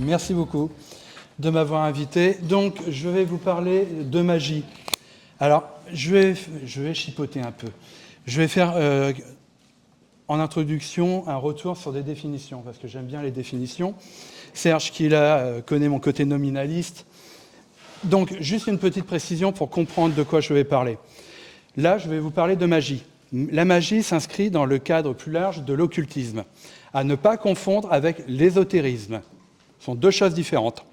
Merci beaucoup de m'avoir invité. Donc, je vais vous parler de magie. Alors, je vais chipoter un peu. Je vais faire, en introduction, un retour sur des définitions, parce que j'aime bien les définitions. Serge, qui là, connaît mon côté nominaliste. Donc, juste une petite précision pour comprendre de quoi je vais parler. Là, je vais vous parler de magie. La magie s'inscrit dans le cadre plus large de l'occultisme, à ne pas confondre avec l'ésotérisme. Ce sont deux choses différentes.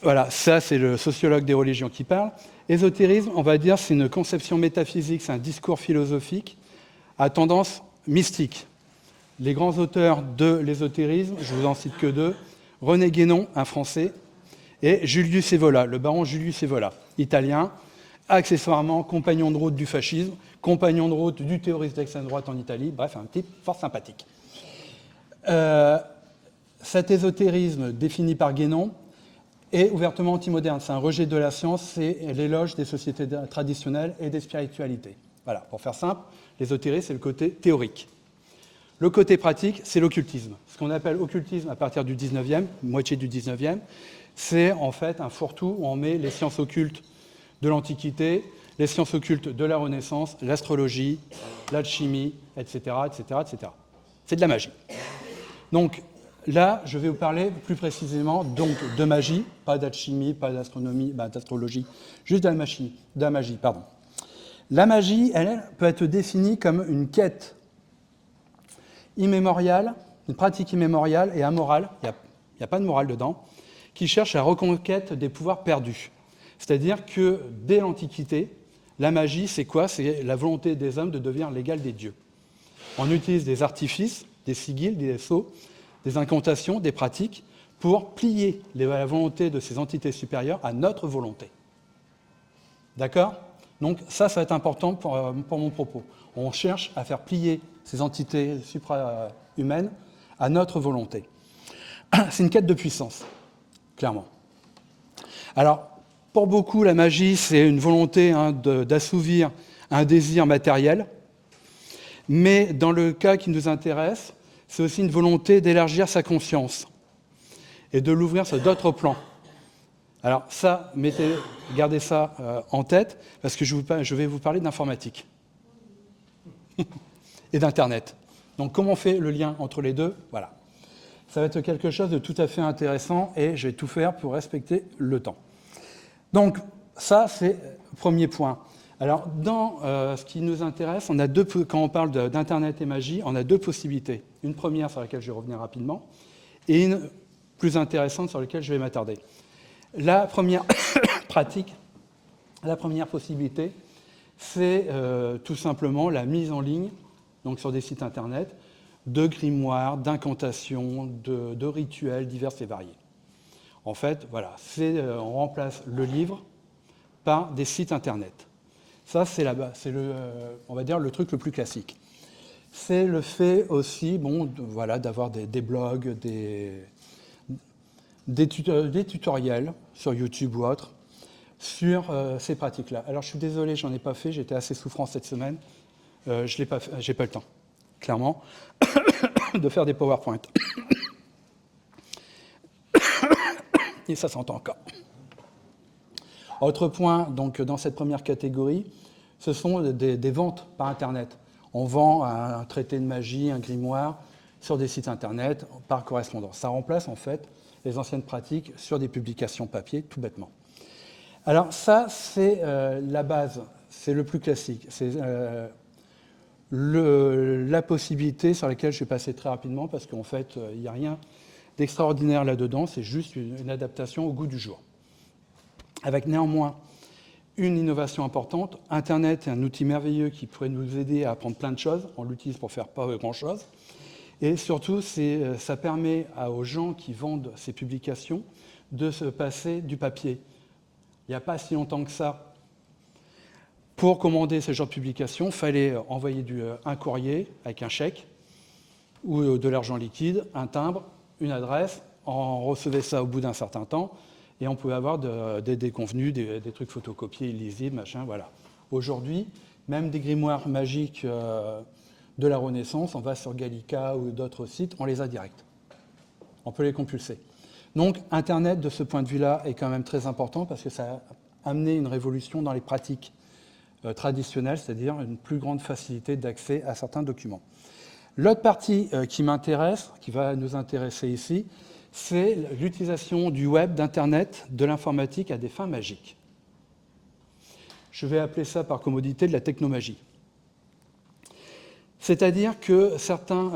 Voilà, ça c'est le sociologue des religions qui parle. Ésotérisme, on va dire, c'est une conception métaphysique, c'est un discours philosophique à tendance mystique. Les grands auteurs de l'ésotérisme, je vous en cite que deux, René Guénon, un Français, et Julius Evola, le baron Julius Evola, italien, accessoirement compagnon de route du fascisme, compagnon de route du théoriste d'extrême droite en Italie, bref, un type fort sympathique. Cet ésotérisme défini par Guénon est ouvertement antimoderne. C'est un rejet de la science, c'est l'éloge des sociétés traditionnelles et des spiritualités. Voilà, pour faire simple, l'ésotérisme, c'est le côté théorique. Le côté pratique, c'est l'occultisme. Ce qu'on appelle occultisme à partir du 19e, moitié du 19e, c'est en fait un fourre-tout où on met les sciences occultes de l'Antiquité, les sciences occultes de la Renaissance, l'astrologie, l'alchimie, etc., etc., etc. C'est de la magie. Donc là, je vais vous parler plus précisément donc, de magie, pas d'alchimie, pas d'astronomie, d'astrologie, juste de la magie. La magie, elle peut être définie comme une quête immémoriale, une pratique immémoriale et amorale, il n'y a pas de morale dedans, qui cherche à la reconquête des pouvoirs perdus. C'est-à-dire que dès l'Antiquité, la magie, c'est quoi? C'est la volonté des hommes de devenir l'égal des dieux. On utilise des artifices, des sigils, des sceaux, des incantations, des pratiques, pour plier la volonté de ces entités supérieures à notre volonté. D'accord? Donc ça va être important pour mon propos. On cherche à faire plier ces entités supra-humaines à notre volonté. C'est une quête de puissance, clairement. Alors, pour beaucoup, la magie, c'est une volonté d'assouvir un désir matériel, mais dans le cas qui nous intéresse, c'est aussi une volonté d'élargir sa conscience et de l'ouvrir sur d'autres plans. Alors ça, gardez ça en tête, parce que je vais vous parler d'informatique et d'Internet. Donc comment on fait le lien entre les deux? Voilà. Ça va être quelque chose de tout à fait intéressant et je vais tout faire pour respecter le temps. Donc ça, c'est le premier point. Alors dans ce qui nous intéresse, quand on parle d'Internet et magie, on a deux possibilités. Une première sur laquelle je vais revenir rapidement et une plus intéressante sur laquelle je vais m'attarder. La première pratique, la première possibilité, c'est tout simplement la mise en ligne, donc sur des sites internet, de grimoires, d'incantations, de rituels divers et variés. En fait, voilà, on remplace le livre par des sites internet. Ça, c'est on va dire, le truc le plus classique. C'est le fait aussi, d'avoir des blogs, des tutoriels sur YouTube ou autre sur ces pratiques-là. Alors, je suis désolé, j'en ai pas fait, j'étais assez souffrant cette semaine. Je l'ai pas fait, j'ai pas le temps, clairement, de faire des PowerPoint. Et ça s'entend encore. Autre point, donc, dans cette première catégorie, ce sont des ventes par Internet. On vend un traité de magie, un grimoire, sur des sites Internet par correspondance. Ça remplace, en fait, les anciennes pratiques sur des publications papier, tout bêtement. Alors ça, c'est la base, c'est le plus classique. C'est la possibilité sur laquelle je vais passer très rapidement, parce qu'en fait, il n'y a rien d'extraordinaire là-dedans, c'est juste une adaptation au goût du jour. Avec néanmoins une innovation importante. Internet est un outil merveilleux qui pourrait nous aider à apprendre plein de choses. On l'utilise pour faire pas grand-chose. Et surtout, ça permet aux gens qui vendent ces publications de se passer du papier. Il n'y a pas si longtemps que ça. Pour commander ce genre de publication, il fallait envoyer un courrier avec un chèque ou de l'argent liquide, un timbre, une adresse. On recevait ça au bout d'un certain temps et on pouvait avoir des déconvenus, des trucs photocopiés, illisibles, machin, voilà. Aujourd'hui, même des grimoires magiques de la Renaissance, on va sur Gallica ou d'autres sites, on les a direct. On peut les compulser. Donc Internet, de ce point de vue-là, est quand même très important parce que ça a amené une révolution dans les pratiques traditionnelles, c'est-à-dire une plus grande facilité d'accès à certains documents. L'autre partie qui m'intéresse, qui va nous intéresser ici, c'est l'utilisation du web, d'Internet, de l'informatique à des fins magiques. Je vais appeler ça par commodité de la technomagie. C'est-à-dire que certains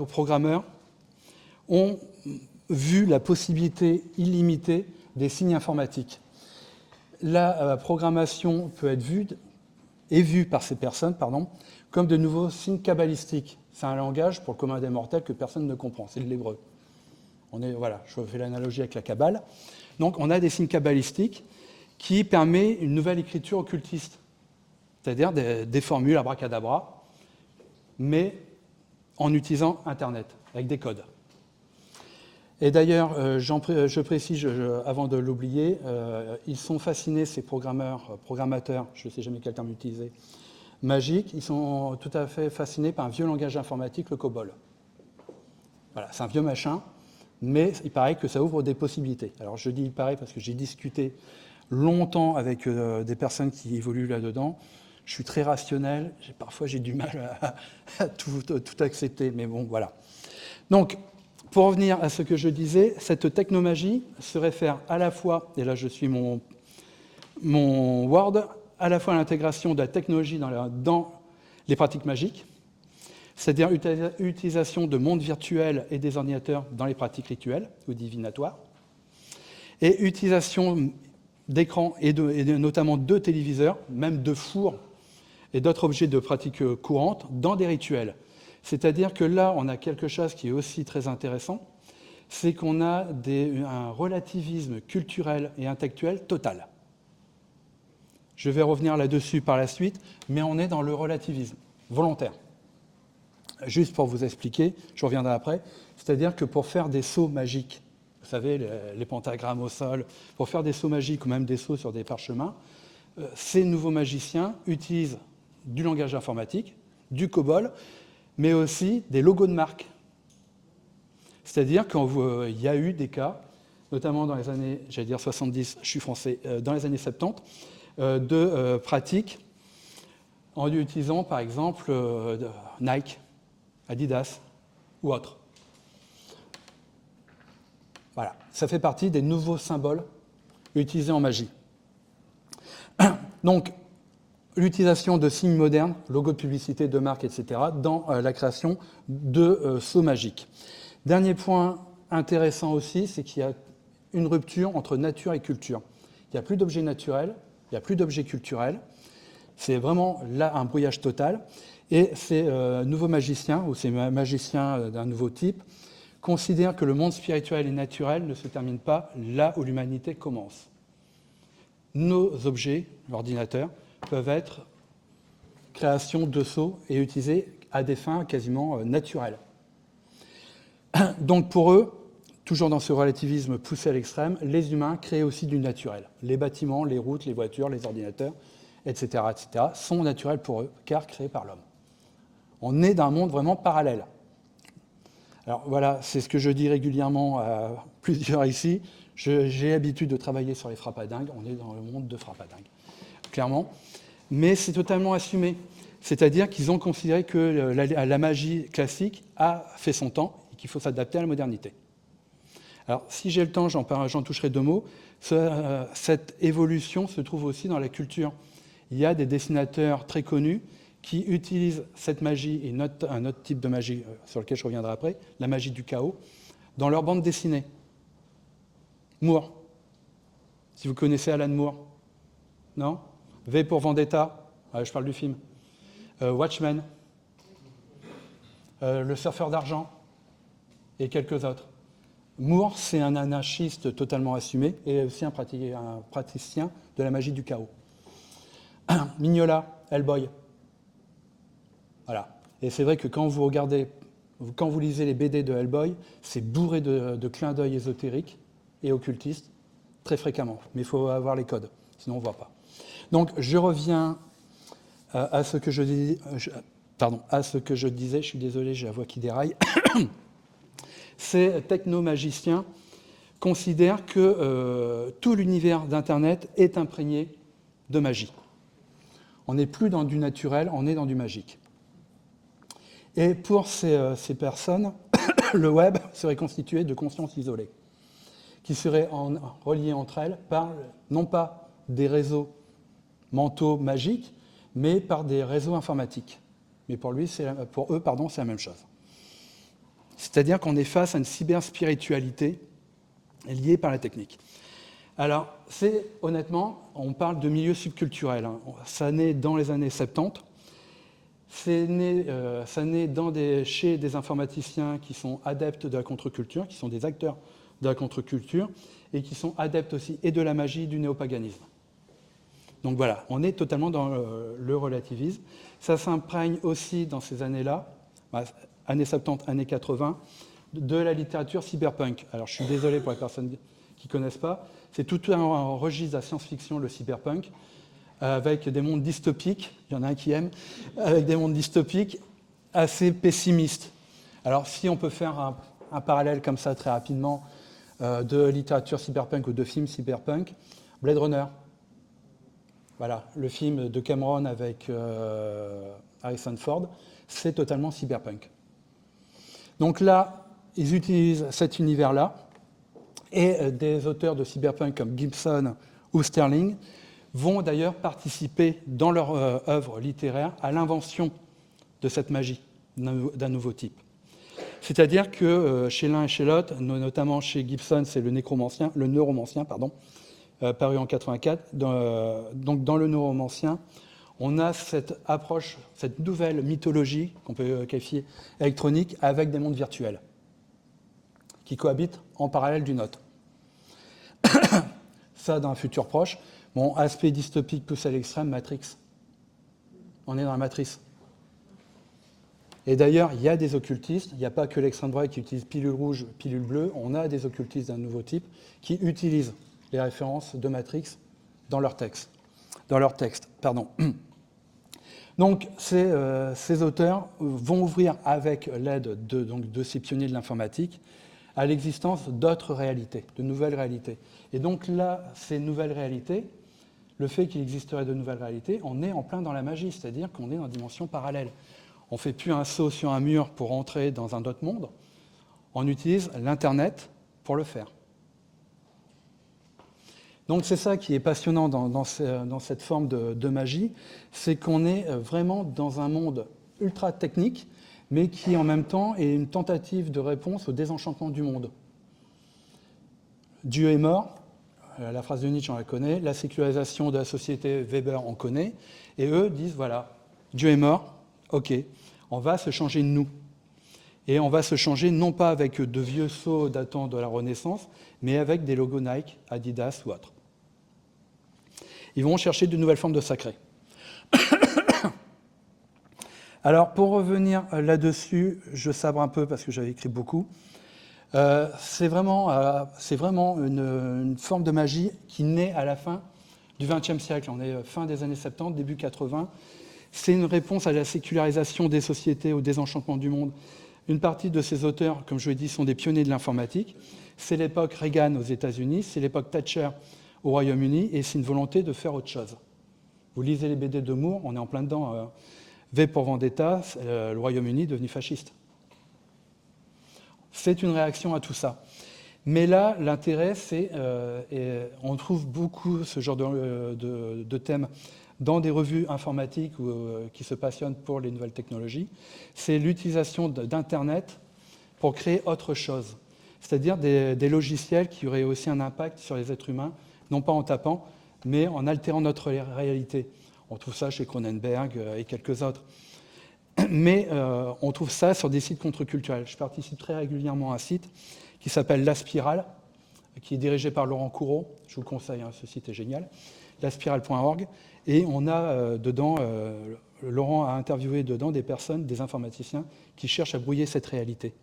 programmeurs ont vu la possibilité illimitée des signes informatiques. La programmation peut être vue par ces personnes comme de nouveaux signes cabalistiques. C'est un langage pour le commun des mortels que personne ne comprend, c'est l'hébreu. Je fais l'analogie avec la Kabbale. Donc on a des signes cabalistiques qui permettent une nouvelle écriture occultiste, c'est-à-dire des formules abracadabra, mais en utilisant Internet, avec des codes. Et d'ailleurs, je précise, avant de l'oublier, ils sont fascinés, ces programmateurs, je ne sais jamais quel terme utiliser, magiques, ils sont tout à fait fascinés par un vieux langage informatique, le COBOL. Voilà, c'est un vieux machin, mais il paraît que ça ouvre des possibilités. Alors je dis il paraît parce que j'ai discuté longtemps avec des personnes qui évoluent là-dedans. Je suis très rationnel, parfois j'ai du mal à tout accepter, mais bon, voilà. Donc, pour revenir à ce que je disais, cette technomagie se réfère à la fois, et là je suis mon Word, à la fois à l'intégration de la technologie dans les pratiques magiques, c'est-à-dire utilisation de mondes virtuels et des ordinateurs dans les pratiques rituelles ou divinatoires, et utilisation d'écrans et notamment de téléviseurs, même de fours et d'autres objets de pratique courante dans des rituels. C'est-à-dire que là, on a quelque chose qui est aussi très intéressant, c'est qu'on a un relativisme culturel et intellectuel total. Je vais revenir là-dessus par la suite, mais on est dans le relativisme volontaire. Juste pour vous expliquer, je reviendrai après, c'est-à-dire que pour faire des sauts magiques, vous savez, les pentagrammes au sol, pour faire des sauts magiques ou même des sauts sur des parchemins, ces nouveaux magiciens utilisent du langage informatique, du COBOL, mais aussi des logos de marque. C'est-à-dire qu'il y a eu des cas, notamment dans les années, 70, je suis français, dans les années 70, de pratiques en utilisant par exemple Nike, Adidas ou autres. Voilà, ça fait partie des nouveaux symboles utilisés en magie. Donc, l'utilisation de signes modernes, logos de publicité, de marque, etc., dans la création de sauts magiques. Dernier point intéressant aussi, c'est qu'il y a une rupture entre nature et culture. Il n'y a plus d'objets naturels, il n'y a plus d'objets culturels. C'est vraiment là un brouillage total. Et ces nouveaux magiciens, ou ces magiciens d'un nouveau type, considèrent que le monde spirituel et naturel ne se termine pas là où l'humanité commence. Nos objets, l'ordinateur, peuvent être création de sceaux et utilisés à des fins quasiment naturelles. Donc pour eux, toujours dans ce relativisme poussé à l'extrême, les humains créent aussi du naturel. Les bâtiments, les routes, les voitures, les ordinateurs, etc., sont naturels pour eux, car créés par l'homme. On est dans un monde vraiment parallèle. Alors voilà, c'est ce que je dis régulièrement à plusieurs ici. J'ai l'habitude de travailler sur les frappadingues. On est dans le monde de frappadingues, clairement. Mais c'est totalement assumé. C'est-à-dire qu'ils ont considéré que la magie classique a fait son temps et qu'il faut s'adapter à la modernité. Alors, si j'ai le temps, j'en toucherai deux mots. Cette évolution se trouve aussi dans la culture. Il y a des dessinateurs très connus qui utilisent cette magie et un autre type de magie sur lequel je reviendrai après, la magie du chaos, dans leur bande dessinée. Moore. Si vous connaissez Alan Moore. Non ? V pour Vendetta. Je parle du film. Watchmen. Le surfeur d'argent. Et quelques autres. Moore, c'est un anarchiste totalement assumé et aussi un praticien de la magie du chaos. Mignola, Hellboy. Voilà. Et c'est vrai que quand vous lisez les BD de Hellboy, c'est bourré de clins d'œil ésotériques et occultistes, très fréquemment. Mais il faut avoir les codes, sinon on ne voit pas. Donc je reviens à ce que je disais, je suis désolé, j'ai la voix qui déraille. Ces technomagiciens considèrent que tout l'univers d'Internet est imprégné de magie. On n'est plus dans du naturel, on est dans du magique. Et pour ces personnes, le web serait constitué de consciences isolées, qui seraient reliées entre elles par, non pas des réseaux mentaux magiques, mais par des réseaux informatiques. Mais pour eux, c'est la même chose. C'est-à-dire qu'on est face à une cyberspiritualité liée par la technique. Alors, honnêtement, on parle de milieu subculturel. Hein. Ça naît dans les années 70. Ça naît chez des informaticiens qui sont adeptes de la contre-culture, qui sont des acteurs de la contre-culture, et qui sont adeptes aussi et de la magie, du néopaganisme. Donc voilà, on est totalement dans le relativisme. Ça s'imprègne aussi dans ces années-là, années 70, années 80, de la littérature cyberpunk. Alors je suis désolé pour les personnes qui ne connaissent pas, c'est tout un registre de la science-fiction, le cyberpunk, avec des mondes dystopiques, il y en a un qui aime, avec des mondes dystopiques assez pessimistes. Alors si on peut faire un parallèle comme ça très rapidement de littérature cyberpunk ou de films cyberpunk, Blade Runner. Voilà, le film de Cameron avec Harrison Ford, c'est totalement cyberpunk. Donc là, ils utilisent cet univers-là, et des auteurs de cyberpunk comme Gibson ou Sterling vont d'ailleurs participer dans leur œuvre littéraire à l'invention de cette magie d'un nouveau type. C'est-à-dire que chez l'un et chez l'autre, notamment chez Gibson, c'est le neuromancien, paru en 84. Donc dans le neuromancien, on a cette approche, cette nouvelle mythologie, qu'on peut qualifier électronique, avec des mondes virtuels, qui cohabitent en parallèle d'une autre. Ça, dans un futur proche. Bon, aspect dystopique poussé à l'extrême, Matrix. On est dans la matrice. Et d'ailleurs, il y a des occultistes, il n'y a pas que l'extrême droite qui utilise pilule rouge, pilule bleue, on a des occultistes d'un nouveau type qui utilisent les références de Matrix dans leur texte. Donc, ces auteurs vont ouvrir, avec l'aide de ces pionniers de l'informatique, à l'existence d'autres réalités, de nouvelles réalités. Et donc là, ces nouvelles réalités, le fait qu'il existerait de nouvelles réalités, on est en plein dans la magie, c'est-à-dire qu'on est dans une dimension parallèle. On ne fait plus un saut sur un mur pour entrer dans un autre monde, on utilise l'Internet pour le faire. Donc c'est ça qui est passionnant dans cette forme de magie, c'est qu'on est vraiment dans un monde ultra technique, mais qui en même temps est une tentative de réponse au désenchantement du monde. Dieu est mort, la phrase de Nietzsche on la connaît, la sécularisation de la société, Weber on connaît, et eux disent voilà, Dieu est mort, ok, on va se changer nous. Et on va se changer non pas avec de vieux sceaux datant de la Renaissance, mais avec des logos Nike, Adidas ou autres. Ils vont chercher de nouvelles formes de sacré. Alors, pour revenir là-dessus, je sabre un peu parce que j'avais écrit beaucoup. C'est vraiment une forme de magie qui naît à la fin du XXe siècle. On est fin des années 70, début 80. C'est une réponse à la sécularisation des sociétés, au désenchantement du monde. Une partie de ces auteurs, comme je l'ai dit, sont des pionniers de l'informatique. C'est l'époque Reagan aux États-Unis, c'est l'époque Thatcher au Royaume-Uni, et c'est une volonté de faire autre chose. Vous lisez les BD de Moore, on est en plein dedans. V pour Vendetta, le Royaume-Uni est devenu fasciste. C'est une réaction à tout ça. Mais là, l'intérêt, c'est, et on trouve beaucoup ce genre de thèmes dans des revues informatiques qui se passionnent pour les nouvelles technologies, c'est l'utilisation d'Internet pour créer autre chose. C'est-à-dire des logiciels qui auraient aussi un impact sur les êtres humains, non pas en tapant, mais en altérant notre réalité. On trouve ça chez Cronenberg et quelques autres. Mais on trouve ça sur des sites contre-culturels. Je participe très régulièrement à un site qui s'appelle La Spirale, qui est dirigé par Laurent Courreau. Je vous le conseille, hein, ce site est génial. laspirale.org. Et on a dedans, Laurent a interviewé dedans des personnes, des informaticiens, qui cherchent à brouiller cette réalité.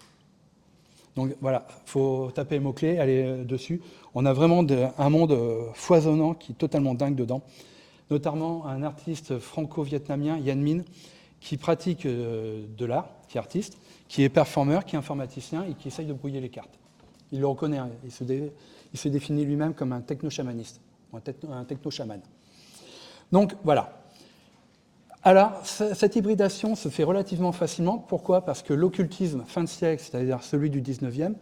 Donc voilà, il faut taper les mots-clés, aller dessus. On a vraiment un monde foisonnant qui est totalement dingue dedans. Notamment un artiste franco-vietnamien, Yan Minh, qui pratique de l'art, qui est artiste, qui est performeur, qui est informaticien et qui essaye de brouiller les cartes. Il le reconnaît, hein, il se définit lui-même comme un techno-chamaniste, un techno-chaman. Donc voilà. Alors, cette hybridation se fait relativement facilement. Pourquoi ? Parce que l'occultisme fin de siècle, c'est-à-dire celui du 19e,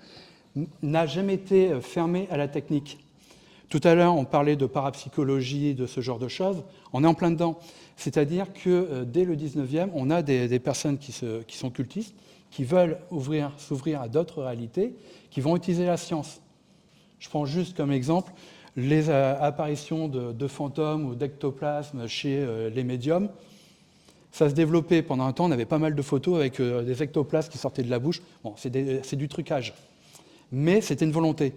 n'a jamais été fermé à la technique. Tout à l'heure, on parlait de parapsychologie, de ce genre de choses. On est en plein dedans. C'est-à-dire que dès le 19e, on a des personnes qui sont occultistes, qui veulent s'ouvrir à d'autres réalités, qui vont utiliser la science. Je prends juste comme exemple les apparitions de fantômes ou d'ectoplasmes chez les médiums. Ça se développait pendant un temps, on avait pas mal de photos avec des ectoplasmes qui sortaient de la bouche. Bon, c'est du trucage. Mais c'était une volonté.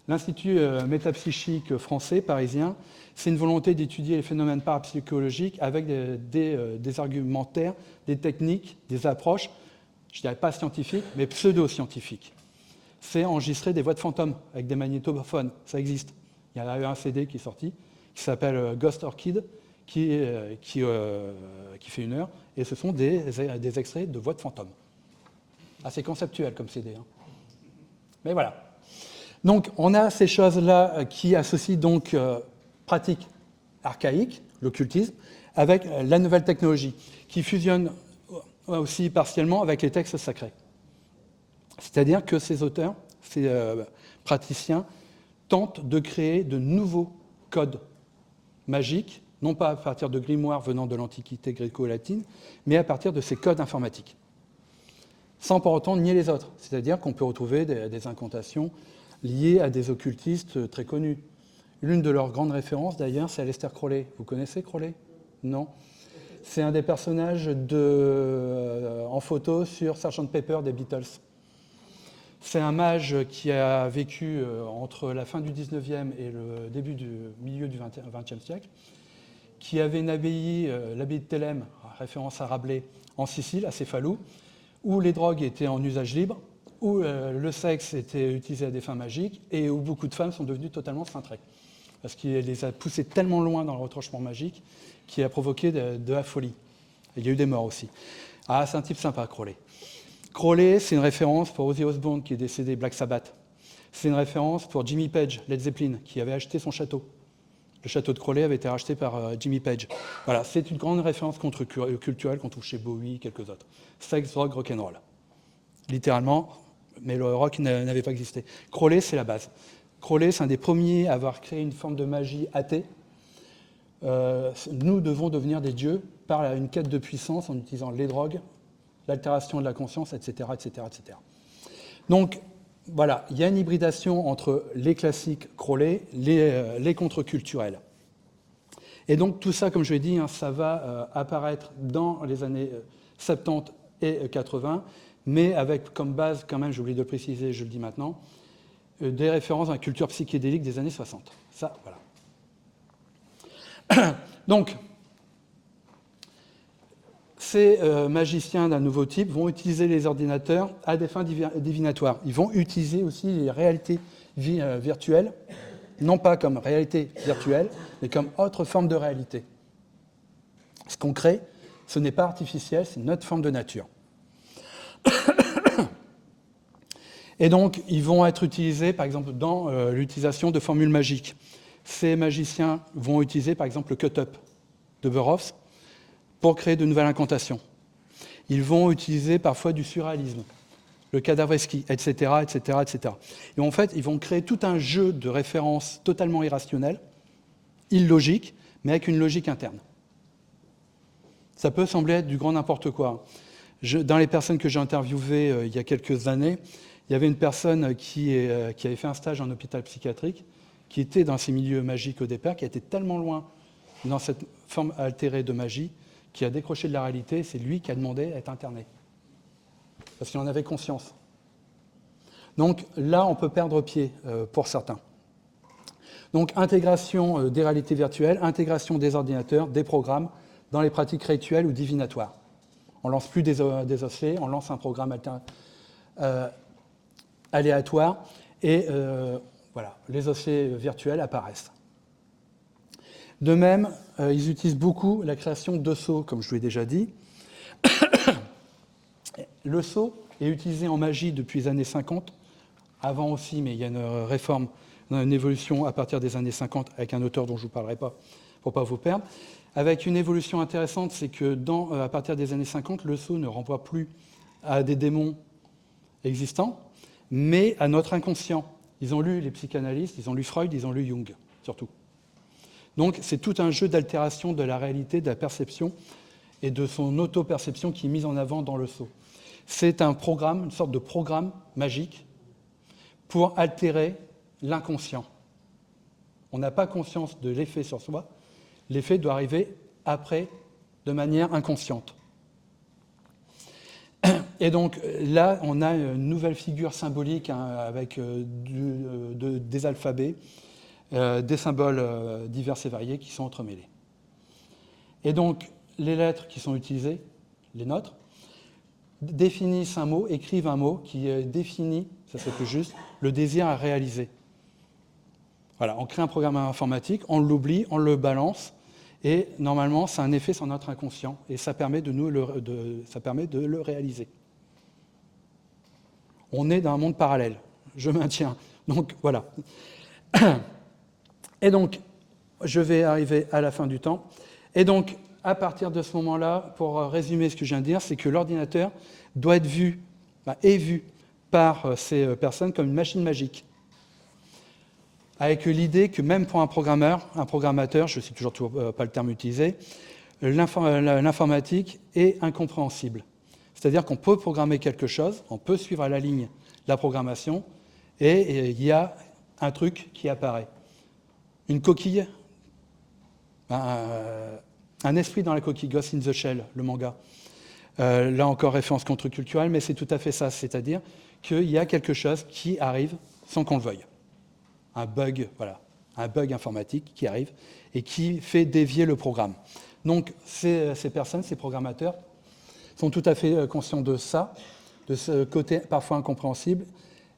L'Institut métapsychique français, parisien, c'est une volonté d'étudier les phénomènes parapsychologiques avec des argumentaires, des techniques, des approches, je ne dirais pas scientifiques, mais pseudo-scientifiques. C'est enregistrer des voix de fantômes avec des magnétophones, ça existe. Il y a eu un CD qui est sorti, qui s'appelle Ghost Orchid, qui fait 1 heure, et ce sont des extraits de voix de fantômes. Assez conceptuel comme CD. Hein. Mais voilà. Donc, on a ces choses-là qui associent donc pratique archaïque, l'occultisme, avec la nouvelle technologie, qui fusionne aussi partiellement avec les textes sacrés. C'est-à-dire que ces auteurs, ces praticiens, tentent de créer de nouveaux codes magiques, non pas à partir de grimoires venant de l'Antiquité gréco-latine, mais à partir de ces codes informatiques, sans pour autant nier les autres. C'est-à-dire qu'on peut retrouver des incantations liées à des occultistes très connus. L'une de leurs grandes références, d'ailleurs, c'est Aleister Crowley. Vous connaissez Crowley ? Non ? C'est un des personnages en photo sur Sgt Pepper des Beatles. C'est un mage qui a vécu entre la fin du 19e et le milieu du 20e siècle, qui avait une abbaye, l'abbaye de Thélème, référence à Rabelais, en Sicile, à Céphalou, où les drogues étaient en usage libre, où le sexe était utilisé à des fins magiques, et où beaucoup de femmes sont devenues totalement cintrées. Parce qu'il les a poussées tellement loin dans le retranchement magique qu'il a provoqué de la folie. Et il y a eu des morts aussi. Ah, c'est un type sympa, Crowley. Crowley, c'est une référence pour Ozzy Osbourne, qui est décédé, Black Sabbath. C'est une référence pour Jimmy Page, Led Zeppelin, qui avait acheté son château. Le château de Crowley avait été racheté par Jimmy Page. Voilà, c'est une grande référence culturelle qu'on trouve chez Bowie, quelques autres. Sex, drogue, rock'n'roll. Littéralement, mais le rock n'avait pas existé. Crowley, c'est la base. Crowley, c'est un des premiers à avoir créé une forme de magie athée. Nous devons devenir des dieux par une quête de puissance en utilisant les drogues, l'altération de la conscience, etc., etc., etc. Donc, voilà, il y a une hybridation entre les classiques Crowley, les contre-culturels. Et donc, tout ça, comme je l'ai dit, hein, ça va apparaître dans les années 70 et 80, mais avec comme base, quand même, j'ai oublié de le préciser, je le dis maintenant, des références à la culture psychédélique des années 60. Ça, voilà. Donc, ces magiciens d'un nouveau type vont utiliser les ordinateurs à des fins divinatoires. Ils vont utiliser aussi les réalités virtuelles, non pas comme réalité virtuelle, mais comme autre forme de réalité. Ce qu'on crée, ce n'est pas artificiel, c'est notre forme de nature. Et donc, ils vont être utilisés, par exemple, dans l'utilisation de formules magiques. Ces magiciens vont utiliser, par exemple, le cut-up de Burroughs pour créer de nouvelles incantations. Ils vont utiliser parfois du surréalisme, le cadavreski, etc., etc., etc. Et en fait, ils vont créer tout un jeu de références totalement irrationnelles, illogiques, mais avec une logique interne. Ça peut sembler être du grand n'importe quoi. Dans les personnes que j'ai interviewées il y a quelques années, il y avait une personne qui avait fait un stage en hôpital psychiatrique, qui était dans ces milieux magiques au départ, qui a été tellement loin dans cette forme altérée de magie, qui a décroché de la réalité, c'est lui qui a demandé à être interné. Parce qu'il en avait conscience. Donc là, on peut perdre pied pour certains. Donc intégration des réalités virtuelles, intégration des ordinateurs, des programmes, dans les pratiques rituelles ou divinatoires. On ne lance plus des osselets, on lance un programme aléatoire, et voilà, les osselets virtuels apparaissent. De même, ils utilisent beaucoup la création de sceaux, comme je vous l'ai déjà dit. Le sceau est utilisé en magie depuis les années 50 avant aussi, mais il y a une réforme, une évolution à partir des années 50 avec un auteur dont je ne vous parlerai pas pour ne pas vous perdre. Avec une évolution intéressante, c'est que à partir des années 50, le sceau ne renvoie plus à des démons existants, mais à notre inconscient. Ils ont lu les psychanalystes, ils ont lu Freud, ils ont lu Jung, surtout. Donc c'est tout un jeu d'altération de la réalité, de la perception et de son auto-perception qui est mise en avant dans le sceau. C'est un programme, une sorte de programme magique pour altérer l'inconscient. On n'a pas conscience de l'effet sur soi, l'effet doit arriver après, de manière inconsciente. Et donc là, on a une nouvelle figure symbolique avec des alphabets, des symboles divers et variés qui sont entremêlés. Et donc, les lettres qui sont utilisées, les nôtres, définissent un mot, écrivent un mot qui définit, ça c'est plus juste, le désir à réaliser. Voilà, on crée un programme informatique, on l'oublie, on le balance, et normalement, ça a un effet sur notre inconscient, et ça permet de le réaliser. On est dans un monde parallèle, je maintiens. Donc voilà. Et donc, je vais arriver à la fin du temps. Et donc, à partir de ce moment-là, pour résumer ce que je viens de dire, c'est que l'ordinateur doit être vu, est vu par ces personnes comme une machine magique. Avec l'idée que même pour un programmateur, je ne sais toujours pas le terme utilisé, l'informatique est incompréhensible. C'est-à-dire qu'on peut programmer quelque chose, on peut suivre à la ligne la programmation, et il y a un truc qui apparaît. Une coquille, un esprit dans la coquille, Ghost in the Shell, le manga. Là encore, référence contre-culturelle, mais c'est tout à fait ça, c'est-à-dire qu'il y a quelque chose qui arrive sans qu'on le veuille. Un bug, voilà, un bug informatique qui arrive et qui fait dévier le programme. Donc ces personnes, ces programmateurs, sont tout à fait conscients de ça, de ce côté parfois incompréhensible,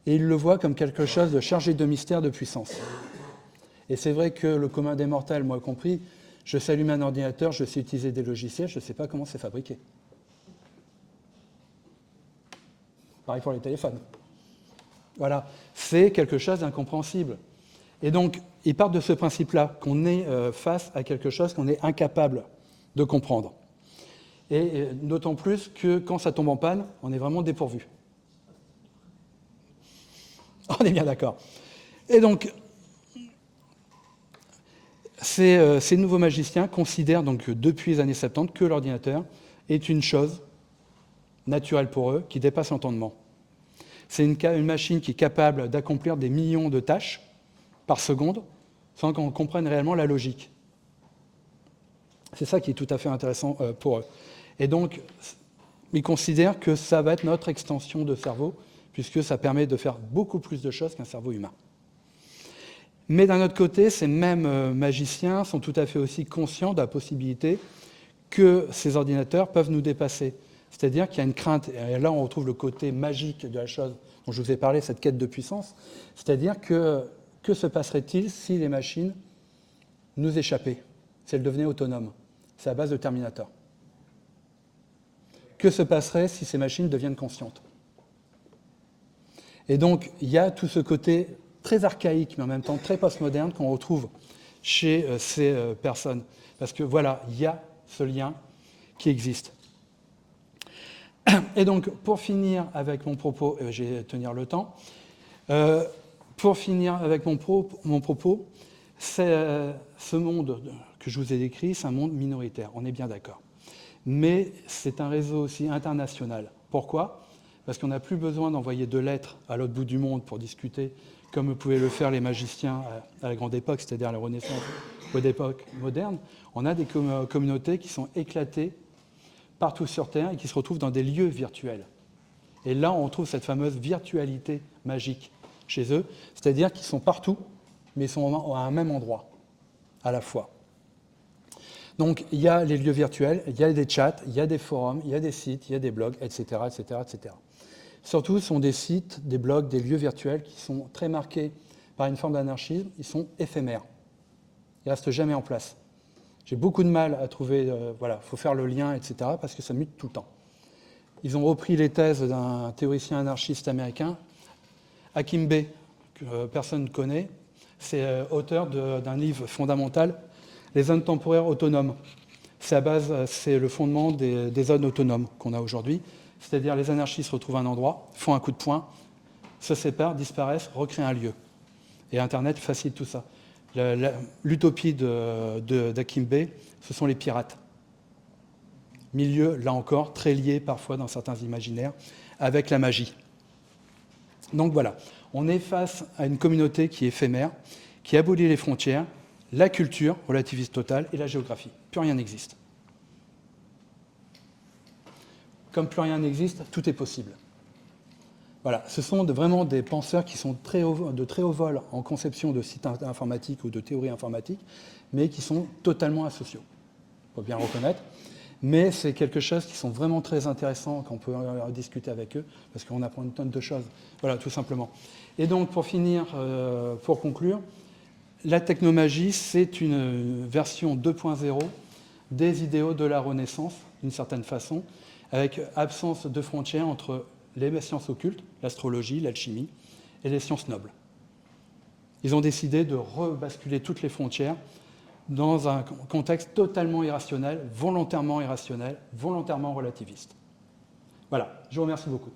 et ils le voient comme quelque chose de chargé de mystère, de puissance. Et c'est vrai que le commun des mortels, moi compris, je sais allumer un ordinateur, je sais utiliser des logiciels, je ne sais pas comment c'est fabriqué. Pareil pour les téléphones. Voilà, c'est quelque chose d'incompréhensible. Et donc, ils partent de ce principe-là, qu'on est face à quelque chose qu'on est incapable de comprendre. Et d'autant plus que quand ça tombe en panne, on est vraiment dépourvu. On est bien d'accord. Et donc, ces nouveaux magiciens considèrent donc depuis les années 70 que l'ordinateur est une chose naturelle pour eux, qui dépasse l'entendement. C'est une machine qui est capable d'accomplir des millions de tâches par seconde, sans qu'on comprenne réellement la logique. C'est ça qui est tout à fait intéressant pour eux. Et donc, ils considèrent que ça va être notre extension de cerveau, puisque ça permet de faire beaucoup plus de choses qu'un cerveau humain. Mais d'un autre côté, ces mêmes magiciens sont tout à fait aussi conscients de la possibilité que ces ordinateurs peuvent nous dépasser. C'est-à-dire qu'il y a une crainte, et là on retrouve le côté magique de la chose dont je vous ai parlé, cette quête de puissance, c'est-à-dire que se passerait-il si les machines nous échappaient, si elles devenaient autonomes? C'est à base de Terminator. Que se passerait si ces machines deviennent conscientes? Et donc, il y a tout ce côté très archaïque, mais en même temps très postmoderne qu'on retrouve chez ces personnes. Parce que voilà, il y a ce lien qui existe. Et donc, pour finir avec mon propos, je vais tenir le temps, pour finir avec mon propos, ce monde que je vous ai décrit, c'est un monde minoritaire, on est bien d'accord. Mais c'est un réseau aussi international. Pourquoi ? Parce qu'on n'a plus besoin d'envoyer de lettres à l'autre bout du monde pour discuter, comme pouvaient le faire les magiciens à la grande époque, c'est-à-dire à la Renaissance ou à l'époque moderne. On a des communautés qui sont éclatées partout sur Terre et qui se retrouvent dans des lieux virtuels. Et là, on retrouve cette fameuse virtualité magique chez eux, c'est-à-dire qu'ils sont partout, mais ils sont à un même endroit, à la fois. Donc, il y a les lieux virtuels, il y a des chats, il y a des forums, il y a des sites, il y a des blogs, etc., etc., etc. Surtout, ce sont des sites, des blogs, des lieux virtuels qui sont très marqués par une forme d'anarchisme, ils sont éphémères. Ils ne restent jamais en place. J'ai beaucoup de mal à trouver, voilà, il faut faire le lien, etc., parce que ça mute tout le temps. Ils ont repris les thèses d'un théoricien anarchiste américain, Akimbe, que personne ne connaît, c'est auteur d'un livre fondamental, Les zones temporaires autonomes. C'est le fondement des zones autonomes qu'on a aujourd'hui. C'est-à-dire les anarchistes retrouvent un endroit, font un coup de poing, se séparent, disparaissent, recréent un lieu. Et Internet facilite tout ça. L'utopie d'Akimbe, ce sont les pirates. Milieu, là encore, très lié parfois dans certains imaginaires, avec la magie. Donc voilà, on est face à une communauté qui est éphémère, qui abolit les frontières, la culture, relativiste totale, et la géographie. Plus rien n'existe. Comme plus rien n'existe, tout est possible. Voilà, ce sont vraiment des penseurs qui sont de très haut vol en conception de sites informatiques ou de théories informatiques, mais qui sont totalement asociaux. Il faut bien le reconnaître. Mais c'est quelque chose qui sont vraiment très intéressants, qu'on peut discuter avec eux, parce qu'on apprend une tonne de choses. Voilà, tout simplement. Et donc, pour finir, pour conclure, la technomagie, c'est une version 2.0 des idéaux de la Renaissance, d'une certaine façon, avec absence de frontières entre les sciences occultes, l'astrologie, l'alchimie, et les sciences nobles. Ils ont décidé de rebasculer toutes les frontières dans un contexte totalement irrationnel, volontairement relativiste. Voilà, je vous remercie beaucoup.